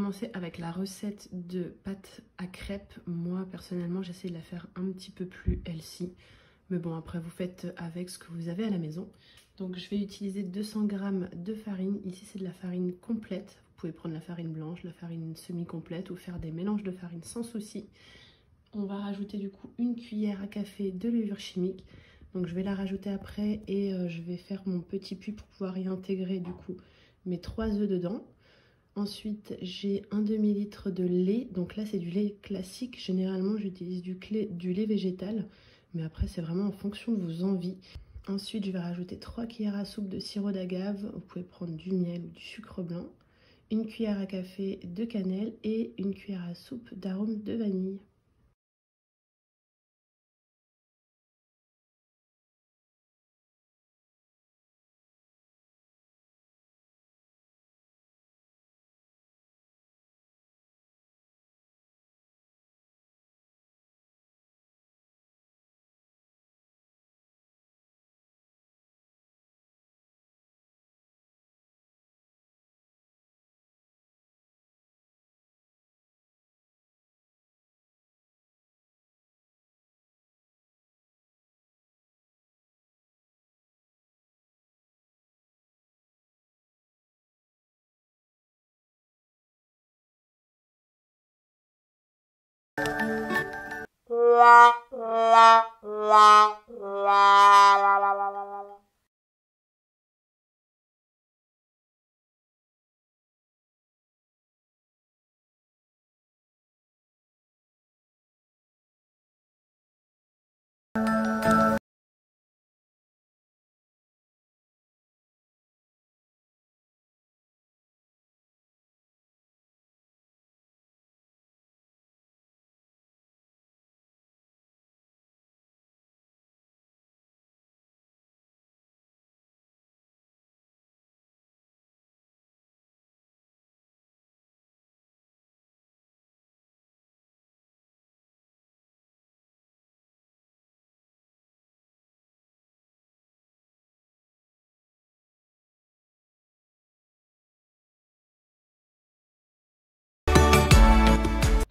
commencer avec la recette de pâte à crêpes. Moi personnellement j'essaie de la faire un petit peu plus healthy. Mais bon, après vous faites avec ce que vous avez à la maison. Donc je vais utiliser 200 g de farine. Ici c'est de la farine complète. Vous pouvez prendre la farine blanche, la farine semi-complète ou faire des mélanges de farine sans souci. On va rajouter du coup une cuillère à café de levure chimique. Donc je vais la rajouter après et je vais faire mon petit puits pour pouvoir y intégrer du coup mes 3 œufs dedans. Ensuite j'ai un demi-litre de lait. Donc là c'est du lait classique. Généralement j'utilise du lait végétal. Mais après c'est vraiment en fonction de vos envies. Ensuite je vais rajouter 3 cuillères à soupe de sirop d'agave. Vous pouvez prendre du miel ou du sucre blanc. Une cuillère à café de cannelle et une cuillère à soupe d'arôme de vanille.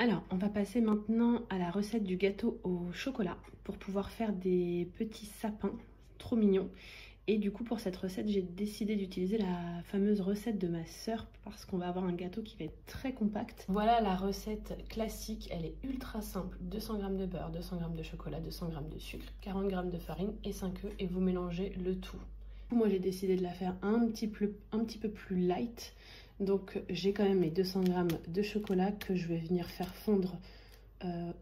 Alors, on va passer maintenant à la recette du gâteau au chocolat pour pouvoir faire des petits sapins trop mignons. Et du coup, pour cette recette, j'ai décidé d'utiliser la fameuse recette de ma sœur parce qu'on va avoir un gâteau qui va être très compact. Voilà la recette classique, elle est ultra simple. 200 g de beurre, 200 g de chocolat, 200 g de sucre, 40 g de farine et 5 œufs et vous mélangez le tout. Moi, j'ai décidé de la faire un petit peu plus light. Donc j'ai quand même mes 200 g de chocolat que je vais venir faire fondre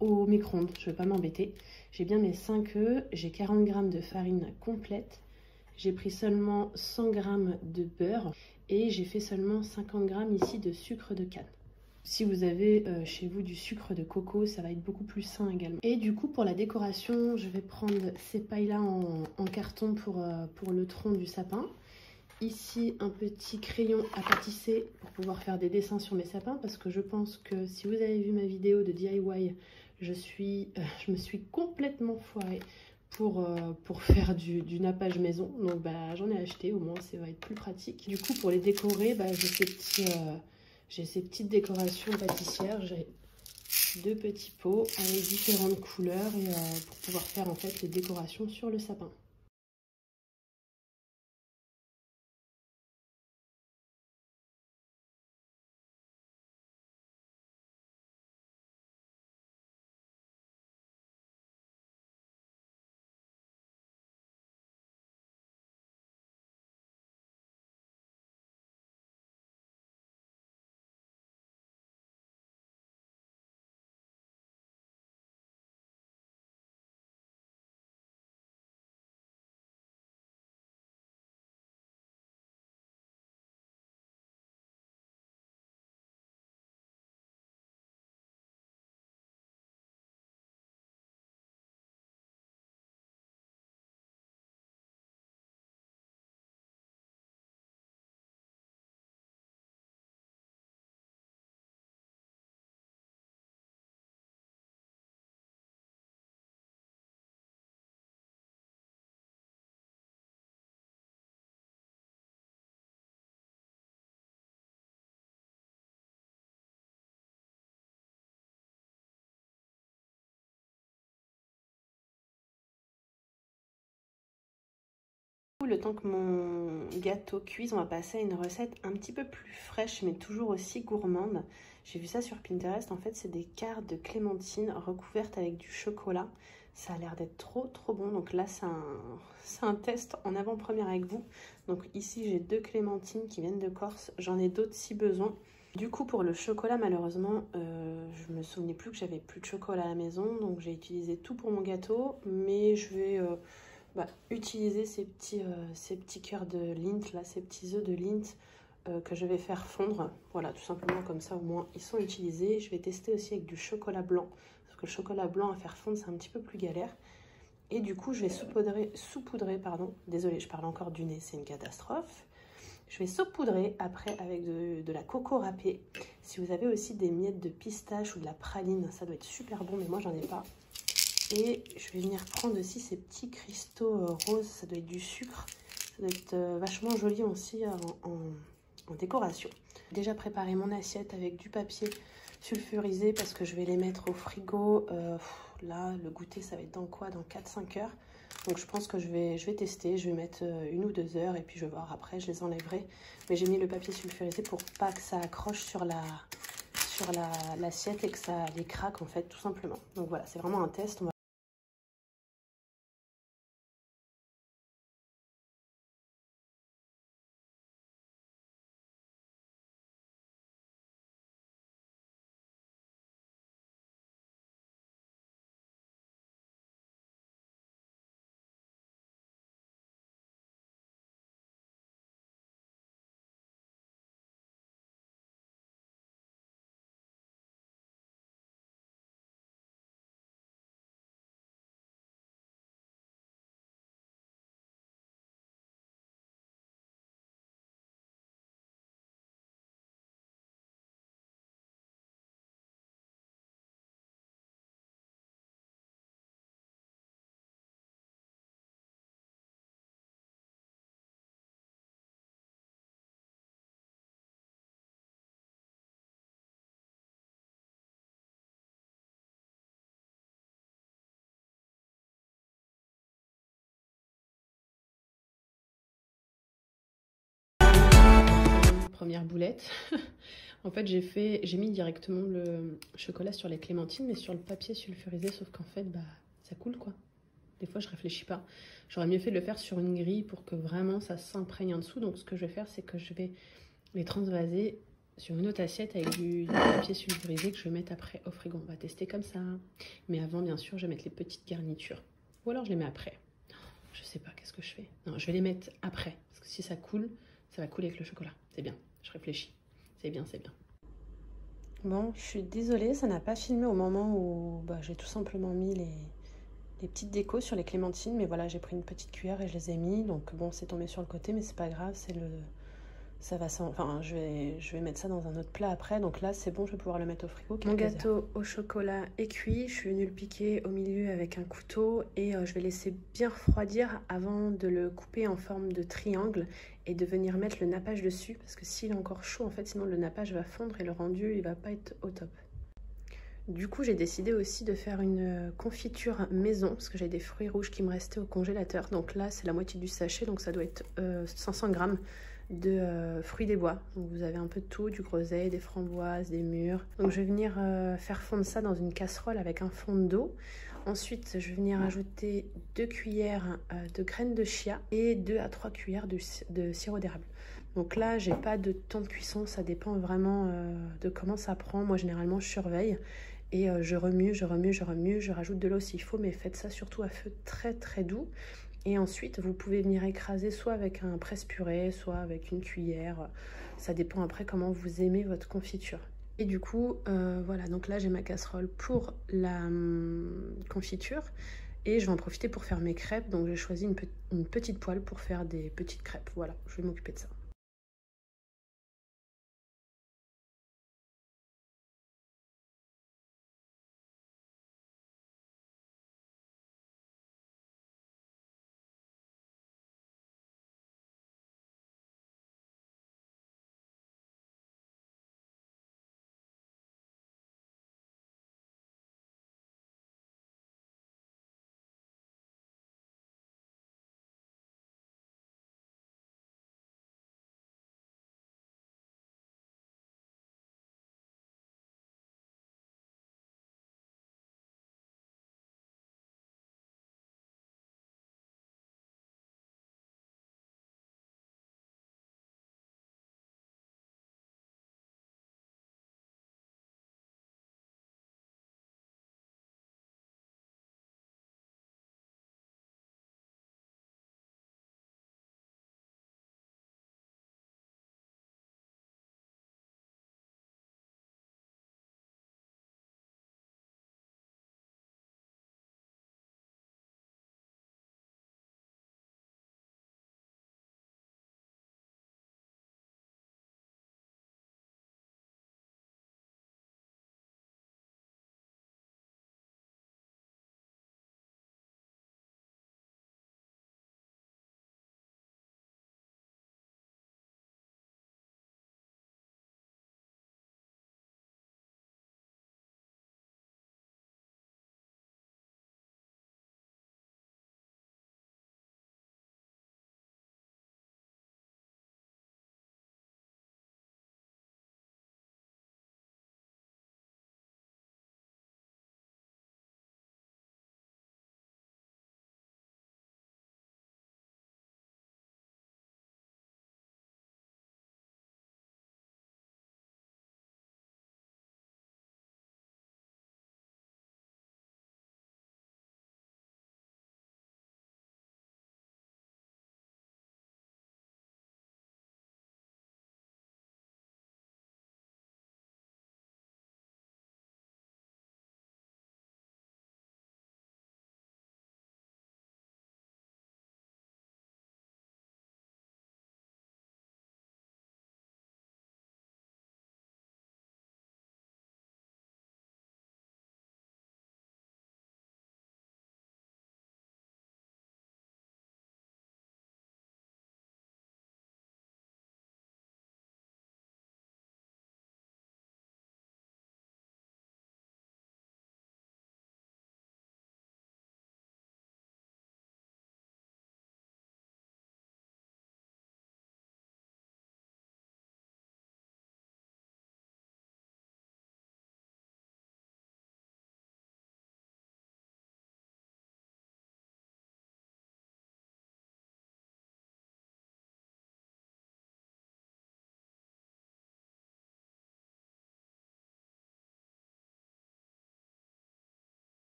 au micro-ondes. Je ne vais pas m'embêter. J'ai bien mes 5 œufs, j'ai 40 g de farine complète. J'ai pris seulement 100 g de beurre et j'ai fait seulement 50 g ici de sucre de canne. Si vous avez chez vous du sucre de coco, ça va être beaucoup plus sain également. Et du coup, pour la décoration, je vais prendre ces pailles-là en carton pour le tronc du sapin. Ici, un petit crayon à pâtisser pour pouvoir faire des dessins sur mes sapins parce que je pense que si vous avez vu ma vidéo de DIY, je me suis complètement foirée pour faire du nappage maison. Donc j'en ai acheté, au moins ça va être plus pratique. Du coup, pour les décorer, j'ai ces petites décorations pâtissières. J'ai 2 petits pots avec différentes couleurs et pour pouvoir faire en fait les décorations sur le sapin. Le temps que mon gâteau cuise, on va passer à une recette un petit peu plus fraîche mais toujours aussi gourmande. J'ai vu ça sur Pinterest, en fait c'est des quarts de clémentine recouvertes avec du chocolat. Ça a l'air d'être trop bon, donc là c'est un test en avant-première avec vous. Donc ici j'ai 2 clémentines qui viennent de Corse, j'en ai d'autres si besoin. Du coup pour le chocolat malheureusement je me souvenais plus que j'avais plus de chocolat à la maison, donc j'ai utilisé tout pour mon gâteau, mais je vais utiliser ces petits cœurs de Lindt, là, ces petits œufs de Lindt que je vais faire fondre. Voilà, tout simplement comme ça au moins ils sont utilisés. Je vais tester aussi avec du chocolat blanc, parce que le chocolat blanc à faire fondre c'est un petit peu plus galère. Et du coup je vais saupoudrer, pardon, désolée je parle encore du nez, c'est une catastrophe. Je vais saupoudrer après avec de la coco râpée. Si vous avez aussi des miettes de pistache ou de la praline, ça doit être super bon, mais moi j'en ai pas. Et je vais venir prendre aussi ces petits cristaux roses, ça doit être du sucre. Ça doit être vachement joli aussi en décoration. J'ai déjà préparé mon assiette avec du papier sulfurisé parce que je vais les mettre au frigo. Là, le goûter, ça va être dans quoi? Dans 4-5 heures. Donc je pense que je vais tester, je vais mettre 1 ou 2 heures et puis je vais voir après, je les enlèverai. Mais j'ai mis le papier sulfurisé pour pas que ça accroche sur l'assiette et que ça les craque en fait, tout simplement. Donc voilà, c'est vraiment un test. Première boulette. En fait, j'ai mis directement le chocolat sur les clémentines, mais sur le papier sulfurisé, sauf qu'en fait, ça coule quoi. Des fois, je réfléchis pas. J'aurais mieux fait de le faire sur une grille pour que vraiment ça s'imprègne en dessous. Donc, ce que je vais faire, c'est que je vais les transvaser sur une autre assiette avec du papier sulfurisé que je vais mettre après au frigo. On va tester comme ça. Mais avant, bien sûr, je vais mettre les petites garnitures. Ou alors, je les mets après. Je sais pas, qu'est-ce que je fais? Non, je vais les mettre après. Parce que si ça coule, ça va couler avec le chocolat. C'est bien, je réfléchis. C'est bien, c'est bien. Bon, je suis désolée, ça n'a pas filmé au moment où j'ai tout simplement mis les petites décos sur les clémentines. Mais voilà, j'ai pris une petite cuillère et je les ai mis. Donc bon, c'est tombé sur le côté, mais c'est pas grave. Ça va enfin, je vais mettre ça dans un autre plat après. Donc là, c'est bon, je vais pouvoir le mettre au frigo. Mon gâteau au chocolat est cuit. Je suis venue le piquer au milieu avec un couteau. Et je vais laisser bien refroidir avant de le couper en forme de triangle. Et de venir mettre le nappage dessus. Parce que s'il est encore chaud, en fait, sinon le nappage va fondre et le rendu, il va pas être au top. Du coup, j'ai décidé aussi de faire une confiture maison. Parce que j'ai des fruits rouges qui me restaient au congélateur. Donc là, c'est la moitié du sachet. Donc ça doit être 500 grammes de fruits des bois. Donc vous avez un peu de tout, du groseille, des framboises, des mûres. Donc je vais venir faire fondre ça dans une casserole avec un fond d'eau. Ensuite, je vais venir ajouter 2 cuillères de graines de chia et 2 à 3 cuillères de sirop d'érable. Donc là, j'ai pas de temps de cuisson, ça dépend vraiment de comment ça prend. Moi, généralement, je surveille et je remue, je rajoute de l'eau s'il faut, mais faites ça surtout à feu très doux. Et ensuite, vous pouvez venir écraser soit avec un presse-purée, soit avec une cuillère. Ça dépend après comment vous aimez votre confiture. Et du coup, voilà, donc là j'ai ma casserole pour la confiture. Et je vais en profiter pour faire mes crêpes. Donc j'ai choisi une petite poêle pour faire des petites crêpes. Voilà, je vais m'occuper de ça.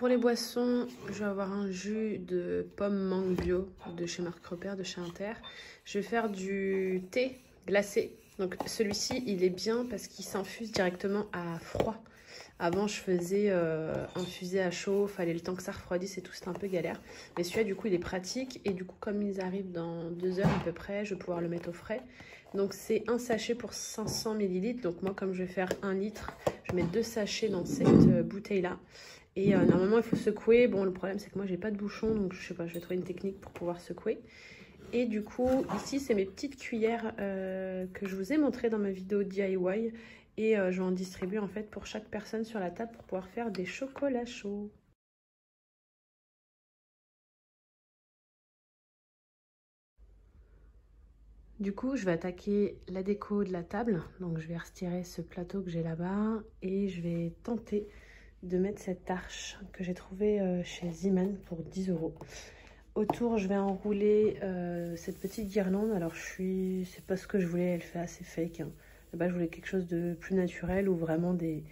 Pour les boissons, je vais avoir un jus de pomme mangue bio de chez Marc Repère, de chez Inter. Je vais faire du thé glacé. Donc celui-ci, il est bien parce qu'il s'infuse directement à froid. Avant, je faisais infuser à chaud, fallait le temps que ça refroidisse et tout, c'était un peu galère. Mais celui-là, du coup, il est pratique. Et du coup, comme ils arrivent dans 2 heures à peu près, je vais pouvoir le mettre au frais. Donc c'est un sachet pour 500 ml. Donc moi, comme je vais faire 1 litre, je mets 2 sachets dans cette bouteille-là. Et normalement, il faut secouer. Bon, le problème, c'est que moi, j'ai pas de bouchon. Donc, je sais pas, je vais trouver une technique pour pouvoir secouer. Et du coup, ici, c'est mes petites cuillères que je vous ai montrées dans ma vidéo DIY. Et je vais en distribuer, en fait, pour chaque personne sur la table pour pouvoir faire des chocolats chauds. Du coup, je vais attaquer la déco de la table. Donc, je vais retirer ce plateau que j'ai là-bas. Et je vais tenter de mettre cette arche que j'ai trouvée chez Zeeman pour 10 €. Autour, je vais enrouler cette petite guirlande. Alors, c'est pas ce que je voulais, elle fait assez fake. Hein. Là-bas, je voulais quelque chose de plus naturel ou vraiment des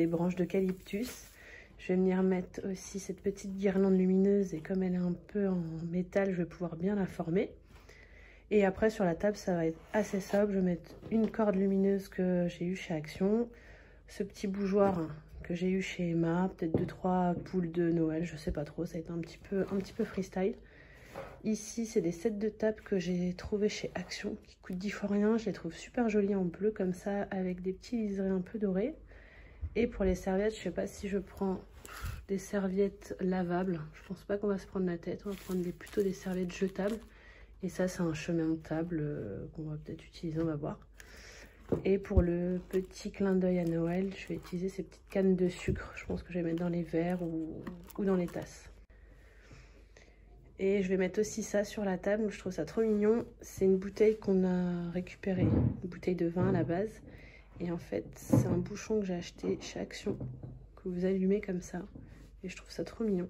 branches d'eucalyptus. Je vais venir mettre aussi cette petite guirlande lumineuse et comme elle est un peu en métal, je vais pouvoir bien la former. Et après, sur la table, ça va être assez sobre. Je vais mettre une corde lumineuse que j'ai eue chez Action, ce petit bougeoir que j'ai eu chez Emma, peut-être 2-3 poules de Noël, je sais pas trop, ça va être un petit peu freestyle. Ici, c'est des sets de table que j'ai trouvé chez Action, qui coûtent 10 fois rien. Je les trouve super jolis en bleu, comme ça, avec des petits liserés un peu dorés. Et pour les serviettes, je sais pas si je prends des serviettes lavables. Je pense pas qu'on va se prendre la tête, on va prendre plutôt des serviettes jetables. Et ça, c'est un chemin de table qu'on va peut-être utiliser, on va voir. Et pour le petit clin d'œil à Noël, je vais utiliser ces petites cannes de sucre. Je pense que je vais mettre dans les verres ou dans les tasses. Et je vais mettre aussi ça sur la table, je trouve ça trop mignon. C'est une bouteille qu'on a récupérée, une bouteille de vin à la base. Et en fait, c'est un bouchon que j'ai acheté chez Action, que vous allumez comme ça. Et je trouve ça trop mignon.